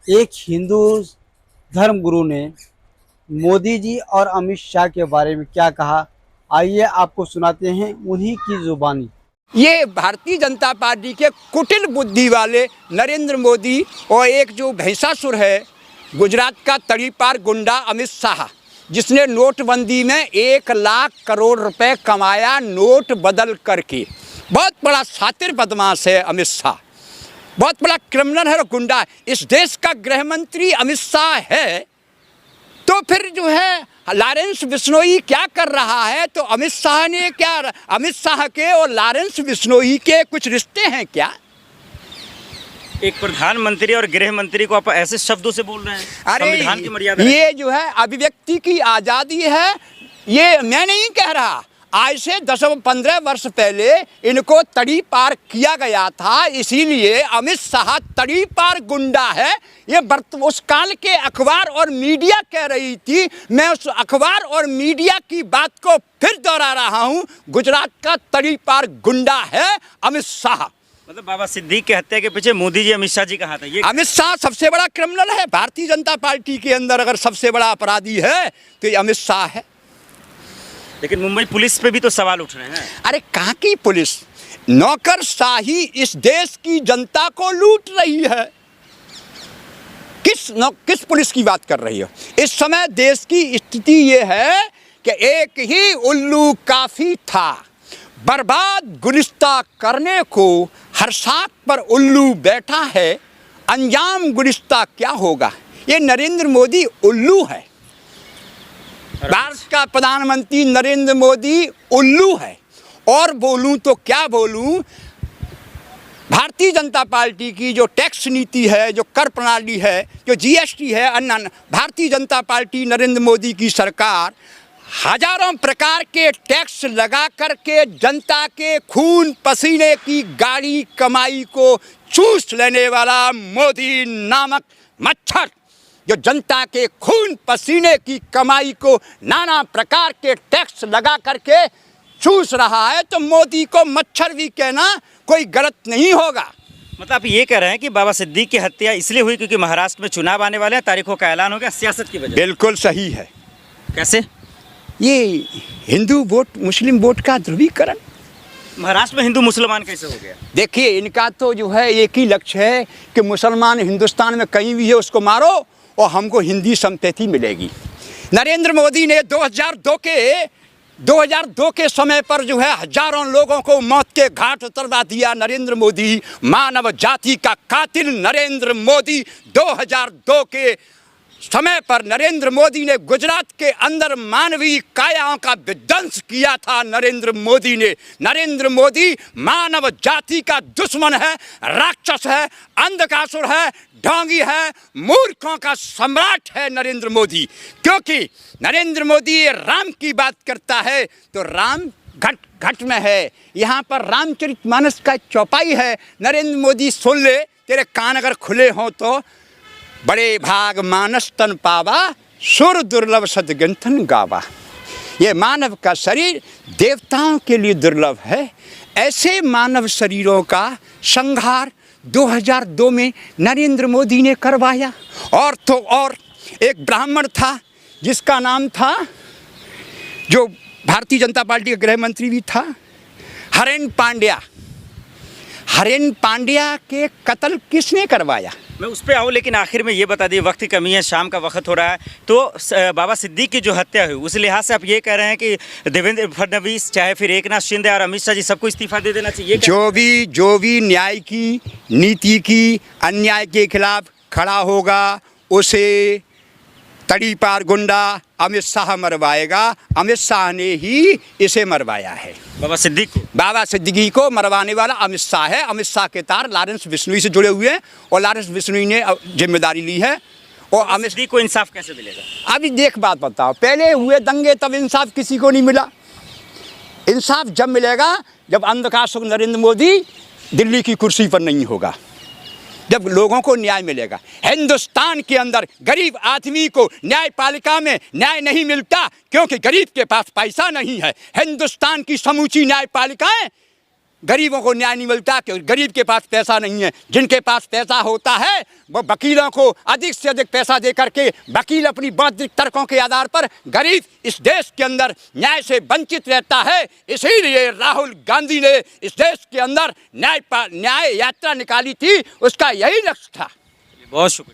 एक हिंदू धर्म गुरु ने मोदी जी और अमित शाह के बारे में क्या कहा, आइए आपको सुनाते हैं उन्हीं की जुबानी। ये भारतीय जनता पार्टी के कुटिल बुद्धि वाले नरेंद्र मोदी और एक जो भैंसासुर है गुजरात का तड़ीपार गुंडा अमित शाह, जिसने नोटबंदी में 1 लाख करोड़ रुपए कमाया नोट बदल करके। बहुत बड़ा शातिर बदमाश है अमित शाह, बहुत बड़ा क्रिमिनल है और गुंडा है। इस देश का गृह मंत्री अमित शाह है, तो फिर जो है लॉरेंस बिश्नोई क्या कर रहा है? तो अमित शाह ने क्या, अमित शाह के और लॉरेंस बिश्नोई के कुछ रिश्ते हैं क्या? एक प्रधानमंत्री और गृह मंत्री को आप ऐसे शब्दों से बोल रहे हैं? संविधान की मर्यादा ये जो है अभिव्यक्ति की आज़ादी है, ये मैं नहीं कह रहा। आज से 10-15 वर्ष पहले इनको तड़ी पार किया गया था, इसीलिए अमित शाह तड़ी पार गुंडा है। ये उस काल के अखबार और मीडिया कह रही थी, मैं उस अखबार और मीडिया की बात को फिर दोहरा रहा हूँ। गुजरात का तड़ी पार गुंडा है अमित शाह। मतलब बाबा सिद्दीक की हत्या के पीछे मोदी जी अमित शाह जी का हाथ है। ये अमित शाह सबसे बड़ा क्रिमिनल है भारतीय जनता पार्टी के अंदर। अगर सबसे बड़ा अपराधी है तो ये अमित शाह है। लेकिन मुंबई पुलिस पे भी तो सवाल उठ रहे हैं। अरे कहाँ की पुलिस? नौकरशाही इस देश की जनता को लूट रही है। किस पुलिस की बात कर रही हो? इस समय देश की स्थिति ये है कि एक ही उल्लू काफी था बर्बाद गुलिस्ता करने को। हर साख पर उल्लू बैठा है, अंजाम गुलिस्ता क्या होगा? ये नरेंद्र मोदी उल्लू है। भारत का प्रधानमंत्री नरेंद्र मोदी उल्लू है। और बोलूं तो क्या बोलूं, भारतीय जनता पार्टी की जो टैक्स नीति है, जो कर प्रणाली है, जो जीएसटी है, अन्य भारतीय जनता पार्टी नरेंद्र मोदी की सरकार हजारों प्रकार के टैक्स लगा करके जनता के खून पसीने की गाढ़ी कमाई को चूस लेने वाला मोदी नामक मच्छर, जो जनता के खून पसीने की कमाई को नाना प्रकार के टैक्स लगा करके चूस रहा है, तो मोदी को मच्छर भी कहना कोई गलत नहीं होगा। मतलब आप ये कह रहे हैं कि बाबा सिद्दीक की हत्या इसलिए हुई क्योंकि महाराष्ट्र में चुनाव आने वाले हैं, तारीखों का ऐलान हो गया, सियासत की वजह? बिल्कुल सही है। कैसे? ये हिंदू वोट मुस्लिम वोट का ध्रुवीकरण। महाराष्ट्र में हिंदू मुसलमान कैसे हो गया? देखिए, इनका तो जो है एक ही लक्ष्य है कि मुसलमान हिंदुस्तान में कहीं भी है उसको मारो और हमको हिंदी संपत्ति मिलेगी। नरेंद्र मोदी ने 2002 के समय पर जो है हजारों लोगों को मौत के घाट उतरवा दिया नरेंद्र मोदी। मानव जाति का कातिल नरेंद्र मोदी 2002 के समय पर नरेंद्र मोदी ने गुजरात के अंदर मानवीय कायाओं का विध्वंस किया था। नरेंद्र मोदी मानव जाति का दुश्मन है, राक्षस है, अंधकासुर है, ढोंगी है, मूर्खों का सम्राट है नरेंद्र मोदी। क्योंकि नरेंद्र मोदी राम की बात करता है तो राम घट घट में है। यहाँ पर रामचरितमानस का चौपाई है। नरेंद्र मोदी सुन ले, तेरे कान अगर खुले हों तो। बड़े भाग मानस तन पावा, सुर दुर्लभ सदग्रंथन गावा। ये मानव का शरीर देवताओं के लिए दुर्लभ है। ऐसे मानव शरीरों का संहार 2002 में नरेंद्र मोदी ने करवाया। और तो और एक ब्राह्मण था जिसका नाम था, जो भारतीय जनता पार्टी का गृह मंत्री भी था, हरेन पांड्या के कत्ल किसने करवाया? मैं उस पर आऊँ, लेकिन आखिर में ये बता दिए, वक्त की कमी है, शाम का वक्त हो रहा है, तो बाबा सिद्दीक की जो हत्या हुई उस लिहाज से आप ये कह रहे हैं कि देवेंद्र फडणवीस चाहे फिर एकनाथ शिंदे और अमित शाह जी सबको इस्तीफा दे देना चाहिए? जो भी न्याय की नीति की अन्याय के खिलाफ खड़ा होगा उसे तड़ी पार गुंडा अमित शाह मरवाएगा। अमित शाह ने ही इसे मरवाया है। बाबा सिद्दीकी को मरवाने वाला अमित शाह है। अमित शाह के तार लॉरेंस बिश्नोई से जुड़े हुए हैं और लॉरेंस बिश्नोई ने जिम्मेदारी ली है। और अमित सिद्दीकी को इंसाफ कैसे मिलेगा? अभी देख बात बताओ, पहले हुए दंगे तब इंसाफ किसी को नहीं मिला। इंसाफ जब मिलेगा जब अंधकासुर नरेंद्र मोदी दिल्ली की कुर्सी पर नहीं होगा, जब लोगों को न्याय मिलेगा। हिंदुस्तान के अंदर गरीब आदमी को न्यायपालिका में न्याय नहीं मिलता क्योंकि गरीब के पास पैसा नहीं है। हिंदुस्तान की समूची न्यायपालिकाएं गरीबों को न्याय नहीं मिलता क्योंकि गरीब के पास पैसा नहीं है। जिनके पास पैसा होता है वो वकीलों को अधिक से अधिक पैसा दे करके वकील अपनी बौद्धिक तर्कों के आधार पर गरीब इस देश के अंदर न्याय से वंचित रहता है। इसीलिए राहुल गांधी ने इस देश के अंदर न्याय यात्रा निकाली थी, उसका यही लक्ष्य था। बहुत शुक्रिया।